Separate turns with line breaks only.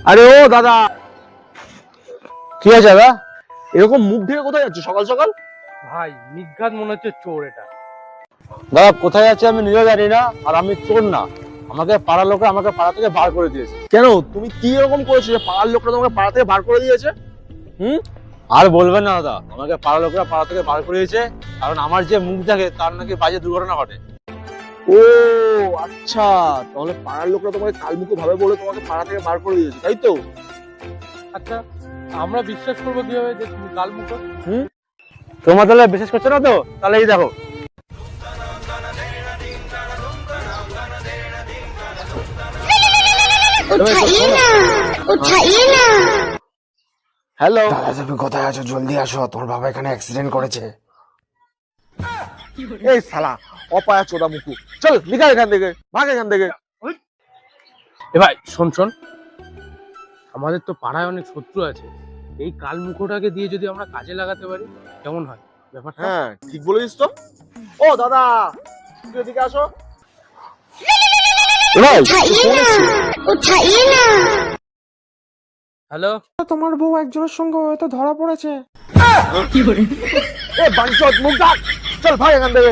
আরে ও দাদা, কি আছে দাদা? এরকম মুখ ঢেকে কোথায় যাচ্ছে সকাল সকাল?
ভাই নিঘাত মনে হচ্ছে চোর এটা।
দাদা কোথায় যাচ্ছে আমি নিজেও জানি না, আর আমি চোর না। আমাকে পাড়ার লোকরা আমাকে পাড়া থেকে বার করে দিয়েছে। কেন, তুমি কি এরকম করেছো যে পাড়ার লোকরা তোমাকে পাড়া থেকে বার করে দিয়েছে? আর বলবেন না দাদা, আমাকে পাড়ার লোকরা পাড়া থেকে বার করে দিয়েছে কারণ আমার যে মুখ দেখে তার নাকি বাজে দুর্ঘটনা ঘটে। ও আচ্ছা, তাহলে পাড়ার লোকরা তোমাকে কালমুখো ভাবে বলে তোমাকে পাড়া থেকে বার করে দিয়েছে, তাই তো?
আচ্ছা, আমরা বিশ্বাস করবো কিভাবে যে তুমি কালমুখো?
তোমার তাহলে বিশ্বাস করছো না তো? তাহলে এই দেখো। হ্যালো
দাদা তুমি কোথায় আছো? জলদি আসো, তোমার বাবা এখানে অ্যাক্সিডেন্ট করেছে।
এই শালা অপায়া চোদা মুখু, চল নিকাল এখান থেকে, ভাগ এখান থেকে।
এ ভাই শোন শোন, আমাদের তো পাড়ায় অনেক শত্রু আছে। এই কালমুখোটাকে দিয়ে যদি আমরা কাজে লাগাতে পারি কেমন হয় ব্যাপারটা?
হ্যাঁ ঠিক বলেছিস তো। ও দাদা, একটু এদিকে আসো। ভাই
হ্যালো,
তোমার বউ একজনের সঙ্গে হয়তো ধরা পড়েছে।
এ বাঞ্চত মুখ ডাক, চল ভাগ এখান থেকে।